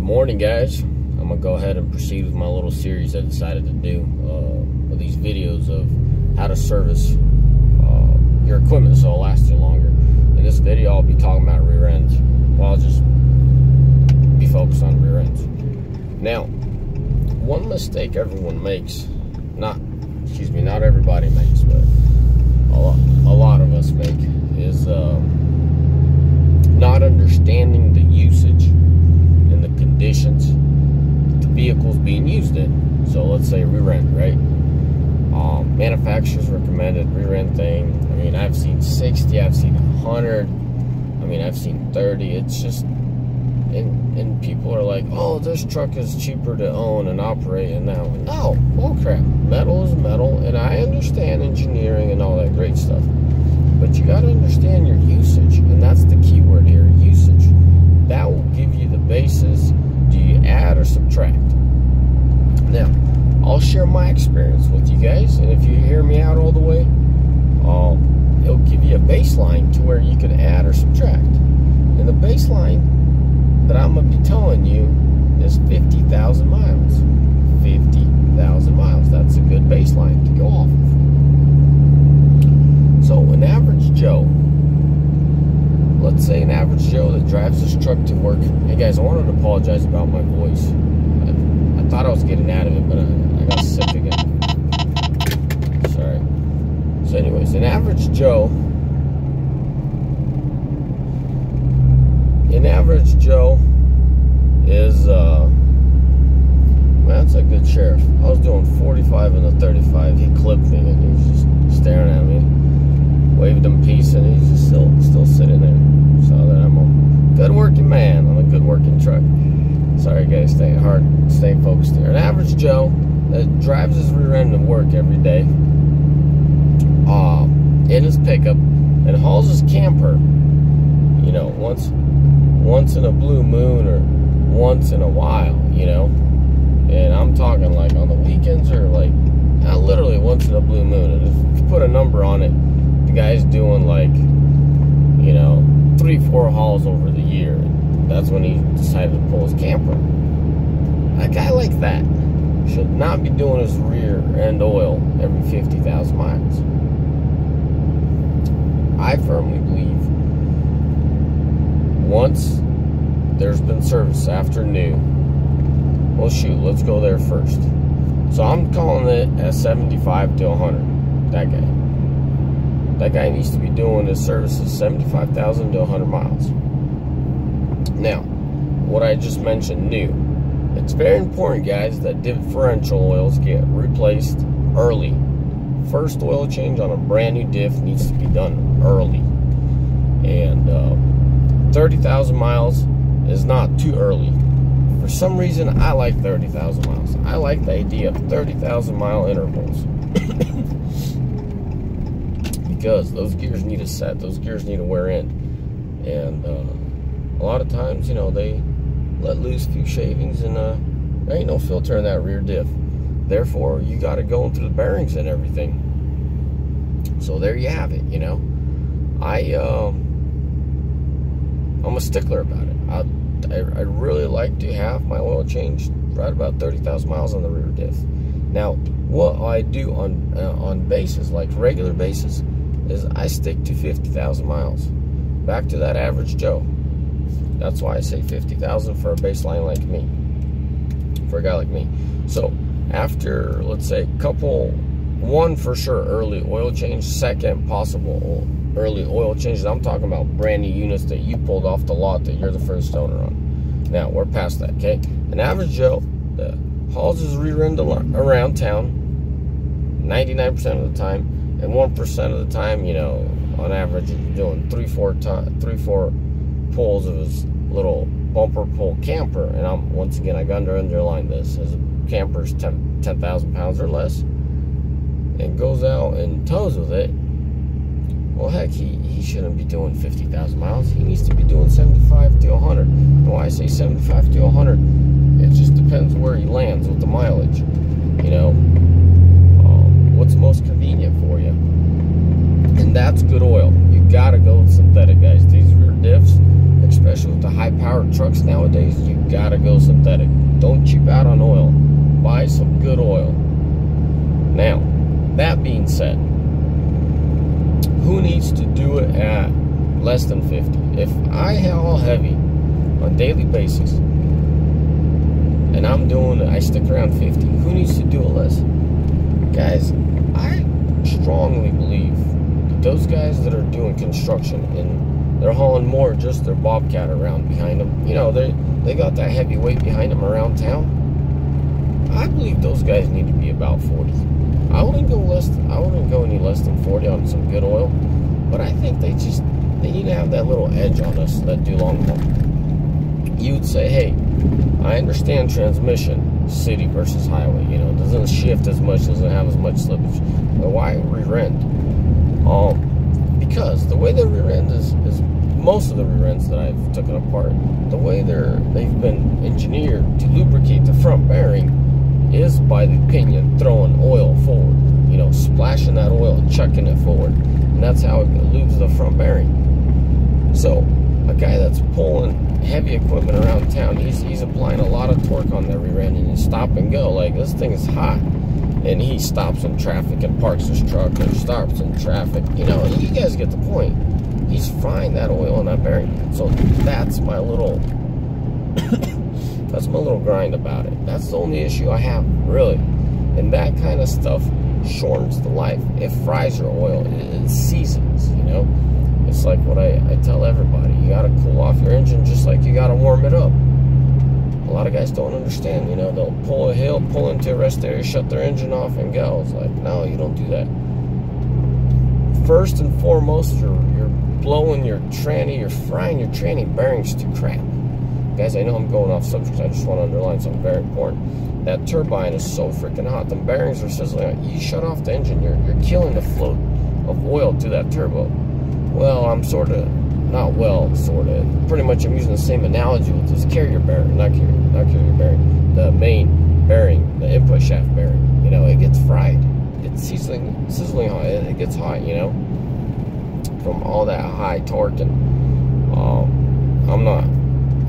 Morning, guys. I'm gonna go ahead and proceed with my little series I decided to do with these videos of how to service your equipment so it'll last you longer. In this video, I'll be talking about rear ends. Well, I'll just be focused on rear ends. Now, one mistake everyone makes, not everybody makes, but a lot of us make, is not understanding the usage and the conditions the vehicle's being used in. So let's say rear end, right? Manufacturers recommended rear end thing. I mean, I've seen 60, I've seen 100, I mean, I've seen 30. It's just, and people are like, oh, this truck is cheaper to own and operate, and now, no, bullcrap. Metal is metal, and I understand engineering and all that great stuff, but you got to understand your usage, and that's the key word here, usage. That will give you the basis. Do you add or subtract? Now, I'll share my experience with you guys, and if you hear me out all the way, it'll give you a baseline to where you can add or subtract. And the baseline that I'm going to be telling you is 50,000 miles. 50,000 miles. That's a good baseline to go off of. So an average Joe, let's say an average Joe that drives this truck to work. Hey guys, I wanted to apologize about my voice. I thought I was getting out of it, but I got sick again. Sorry. So anyways, an average Joe, is, man, that's a good sheriff. I was doing 45 in the 35. He clipped me, and he was just staring at me. Waved him peace, and he's just still sitting there. So that I'm a good working man on a good working truck. Sorry, guys, staying focused here. An average Joe that drives his rear end to work every day, in his pickup, and hauls his camper, you know, once in a blue moon or once in a while, you know, and I'm talking like on the weekends or like literally once in a blue moon. And if you put a number on it, the guy's doing like, you know, 3-4 hauls over the year. And that's when he decided to pull his camper. A guy like that should not be doing his rear end oil every 50,000 miles. I firmly believe once there's been service after new, well, shoot, let's go there first. So I'm calling it a 75 to 100. That guy needs to be doing his services 75,000 to 100 miles. Now, what I just mentioned, new. It's very important, guys, that differential oils get replaced early. First oil change on a brand new diff needs to be done early. And 30,000 miles is not too early. For some reason, I like 30,000 miles. I like the idea of 30,000 mile intervals. Because those gears need to set. Those gears need to wear in. And a lot of times, you know, they let loose a few shavings, and there ain't no filter in that rear diff. Therefore, you got it going through the bearings and everything. So there you have it, you know. I'm a stickler about it. I really like to have my oil changed right about 30,000 miles on the rear diff. Now, what I do on basis, like regular basis, is I stick to 50,000 miles. Back to that average Joe. That's why I say 50,000 for a baseline like me, for a guy like me. So after, let's say, one for sure early oil change, second possible early oil changes. I'm talking about brand new units that you pulled off the lot that you're the first owner on. Now, we're past that, okay? An average Joe that hauls his rear end around town 99% of the time, and 1% of the time, you know, on average, he's doing 3-4 pulls of his little bumper pull camper. And once again, I got to underline this. His camper's 10,000 pounds or less, and goes out and tows with it. Well, heck, he shouldn't be doing 50,000 miles. He needs to be doing 75 to 100. And why I say 75 to 100, it just depends where he lands with the mileage. You know, what's most convenient for you. And that's good oil. You gotta go with synthetic, guys. These rear diffs, especially with the high-powered trucks trucks nowadays, you gotta go synthetic. Don't cheap out on oil. Buy some good oil. Now, that being said, who needs to do it at less than 50? If I haul heavy on a daily basis, and I stick around 50, who needs to do it less? Guys, I strongly believe that those guys that are doing construction and they're hauling more just their Bobcat around behind them, you know, they got that heavy weight behind them around town. I believe those guys need to be about 40. I wouldn't go any less than 40 on some good oil, but I think they need to have that little edge on us that do long haul. You'd say, hey, I understand transmission, city versus highway, you know, it doesn't shift as much, doesn't have as much slippage. But why rear end? Because the way the rear end is most of the rear ends that I've taken apart, the way they've been engineered to lubricate the front bearing is by the pinion throwing oil forward, you know, splashing that oil and chucking it forward, and that's how it lubes the front bearing. So a guy that's pulling heavy equipment around town, he's applying a lot of torque on the rear end, and you stop and go, like, this thing is hot, and he stops in traffic and parks his truck, or stops in traffic, you know, you guys get the point. He's frying that oil on that bearing. So that's my little that's my little grind about it. That's the only issue I have, really. And that kind of stuff shortens the life. It fries your oil. It seasons, you know. It's like what I tell everybody. You got to cool off your engine just like you got to warm it up. A lot of guys don't understand, you know. They'll pull a hill, pull into a rest area, shut their engine off, and go. It's like, no, you don't do that. First and foremost, you're blowing your tranny, you're frying your tranny bearings to crap. Guys, I know I'm going off subject. I just want to underline something very important. That turbine is so freaking hot. The bearings are sizzling. You shut off the engine, you're killing the flow of oil to that turbo. Well, I'm pretty much I'm using the same analogy with this carrier bearing, not carrier bearing, the main bearing, the input shaft bearing. You know, it gets fried. It's sizzling hot. It gets hot, you know, from all that high torque. And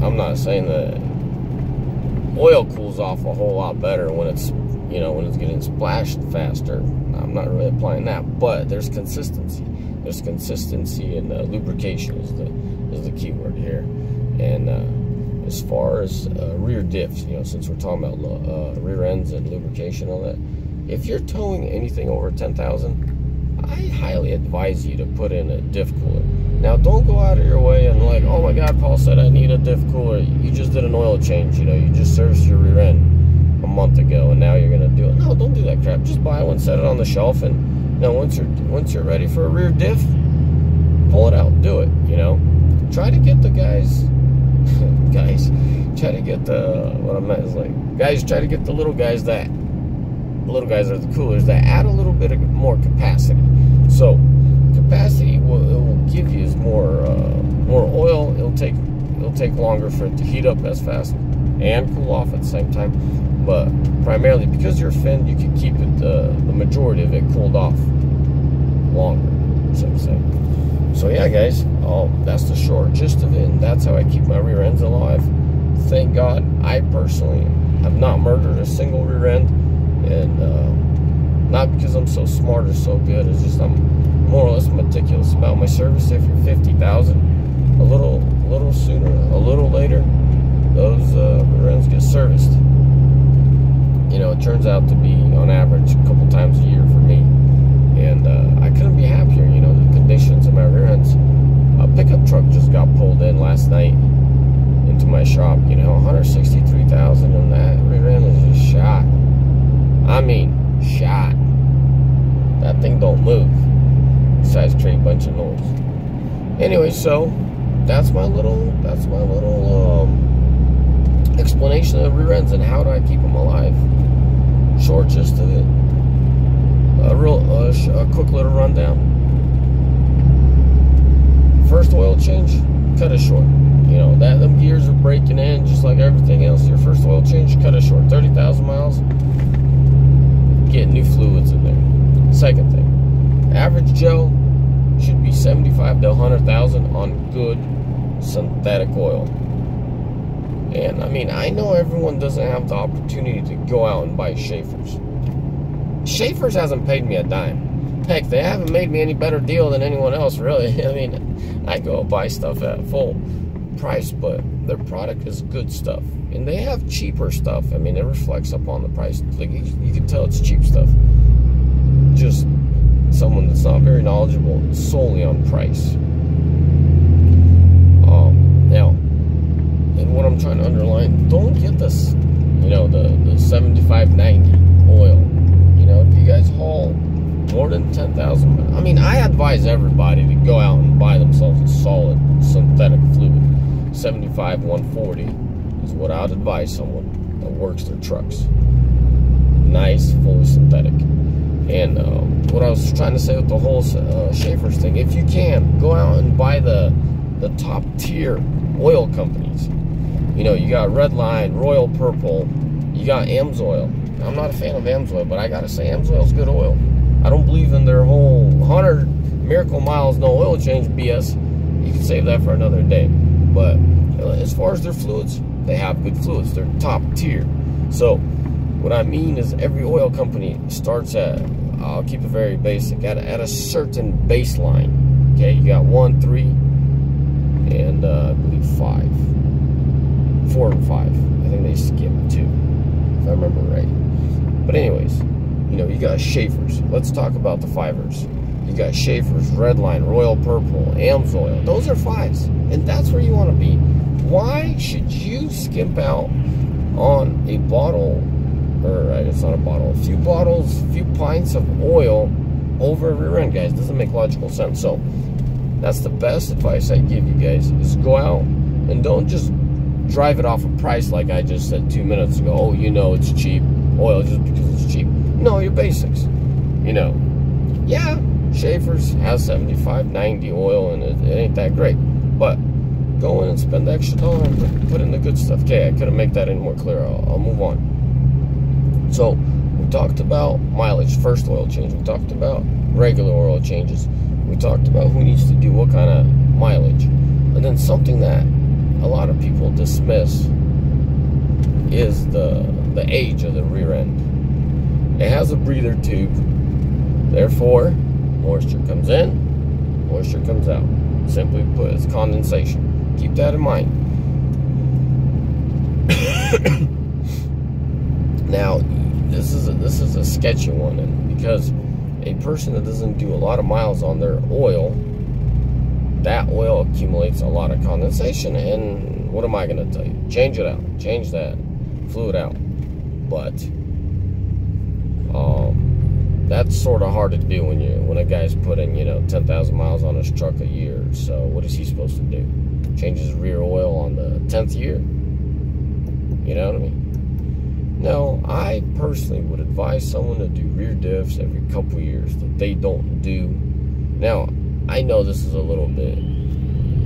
I'm not saying that oil cools off a whole lot better when it's, you know, when it's getting splashed faster. I'm not really applying that, but there's consistency. There's consistency, and lubrication is the key word here. And as far as rear diffs, you know, since we're talking about rear ends and lubrication and all that, if you're towing anything over 10,000, I highly advise you to put in a diff cooler. Now, don't go out of your way and like, oh my God, Paul said I need a diff cooler. You just did an oil change, you know, you just serviced your rear end a month ago, and now you're gonna do it. No, don't do that crap. Just buy one, set it on the shelf, and you know, once you're ready for a rear diff, pull it out, do it. You know, try to get the guys. Try to get the what I meant is like guys try to get the little guys that. The little guys are the coolers that add a little bit of more capacity. So capacity will give you more oil. It'll take longer for it to heat up as fast and cool off at the same time. But primarily because you're finned, you can keep it the majority of it cooled off longer, so to say. So yeah, guys, that's the short gist of it, and that's how I keep my rear ends alive. Thank God, I personally have not murdered a single rear end. And not because I'm so smart or so good, it's just I'm more or less meticulous about my service. If you're 50,000, a little sooner, a little later, those rear ends get serviced. You know, it turns out to be on average a couple times a year for me, and I couldn't be happier. You know, the conditions of my rear ends. A pickup truck just got pulled in last night into my shop. You know, 163,000, and that rear end is just shot. I mean, shot. That thing don't move. Besides create a bunch of noise. Anyway, so that's my little explanation of rear ends and how do I keep them alive. Short gist of it. A quick little rundown. First oil change, cut it short. You know, them gears are breaking in just like everything else. Your first oil change, cut it short. 30,000 miles. Get new fluids in there. Second thing, average Joe should be 75 to 100,000 on good synthetic oil. And I mean, I know everyone doesn't have the opportunity to go out and buy Schaefer's. Schaefer's hasn't paid me a dime. Heck, they haven't made me any better deal than anyone else, really. I mean, I go buy stuff at full price, but their product is good stuff. And they have cheaper stuff. I mean, it reflects upon the price. Like, you can tell it's cheap stuff. Just someone that's not very knowledgeable solely on price. Now, and what I'm trying to underline, don't get this, you know, the 75-90 oil. You know, if you guys haul more than 10,000, I mean, I advise everybody to go out and buy themselves a solid synthetic fluid. 75-140 is what I would advise someone that works their trucks. Nice, fully synthetic. And what I was trying to say with the whole Schaefer's thing, if you can, go out and buy the top tier oil companies. You know, you got Redline, Royal Purple, you got AMSOIL. I'm not a fan of AMSOIL, but I gotta say AMSOIL's good oil. I don't believe in their whole 100 miracle miles, no oil change BS. You can save that for another day. But as far as their fluids, they have good fluids. They're top tier. So what I mean is every oil company starts at, I'll keep it very basic, at a certain baseline. Okay, you got 1, 3, and I believe 5. 4 and 5. I think they skipped 2, if I remember right. But anyways, you know, you got Schaefer's. Let's talk about the 5ers. You got Schaefer's, Redline, Royal Purple, AMSOIL. Those are 5s, and that's where you want to be. Why should you skimp out on a bottle, or it's not a bottle, a few bottles, a few pints of oil over a rear end, guys? Doesn't make logical sense. So that's the best advice I give you guys, is go out and don't just drive it off a price like I just said 2 minutes ago. Oh, you know it's cheap oil just because it's cheap. No, your basics. You know, yeah, Schaefer's has 75-90 oil and it ain't that great, but go in and spend the extra dollar and put in the good stuff. Okay, I couldn't make that any more clear. I'll move on. So we talked about mileage, first oil change. We talked about regular oil changes. We talked about who needs to do what kind of mileage. And then something that a lot of people dismiss is the age of the rear end. It has a breather tube, therefore moisture comes in, moisture comes out. Simply put, it's condensation. Keep that in mind. Now, this is a sketchy one, and because a person that doesn't do a lot of miles on their oil, that oil accumulates a lot of condensation, and what am I going to tell you? Change it out. Change that fluid out. But that's sort of hard to do when a guy's putting, you know, 10,000 miles on his truck a year. So what is he supposed to do? Change his rear oil on the 10th year? You know what I mean? No, I personally would advise someone to do rear diffs every couple years that they don't do. Now, I know this is a little bit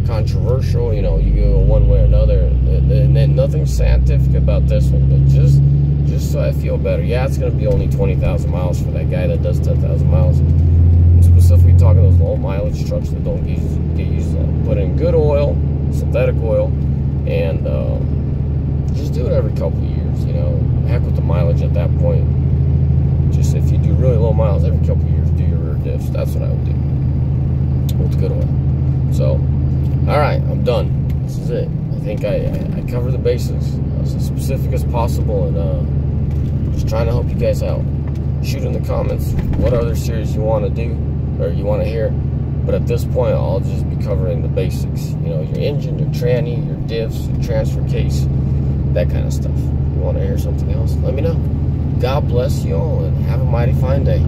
controversial, you know, you go one way or another, and then nothing scientific about this one, but just so I feel better. Yeah, it's going to be only 20,000 miles for that guy that does 10,000 miles. I'm specifically talking those low mileage trucks that don't get used. Put in good oil, synthetic oil, and just do it every couple of years, you know. Heck with the mileage at that point. Just if you do really low miles, every couple of years, do your rear diffs. That's what I would do with good oil. So, alright, I'm done. This is it. I think I covered the basics as specific as possible, and just trying to help you guys out. Shoot in the comments what other series you want to do or you want to hear, but at this point I'll just be covering the basics. You know, your engine, your tranny, your diffs, your transfer case, that kind of stuff. If you want to hear something else, let me know. God bless you all and have a mighty fine day.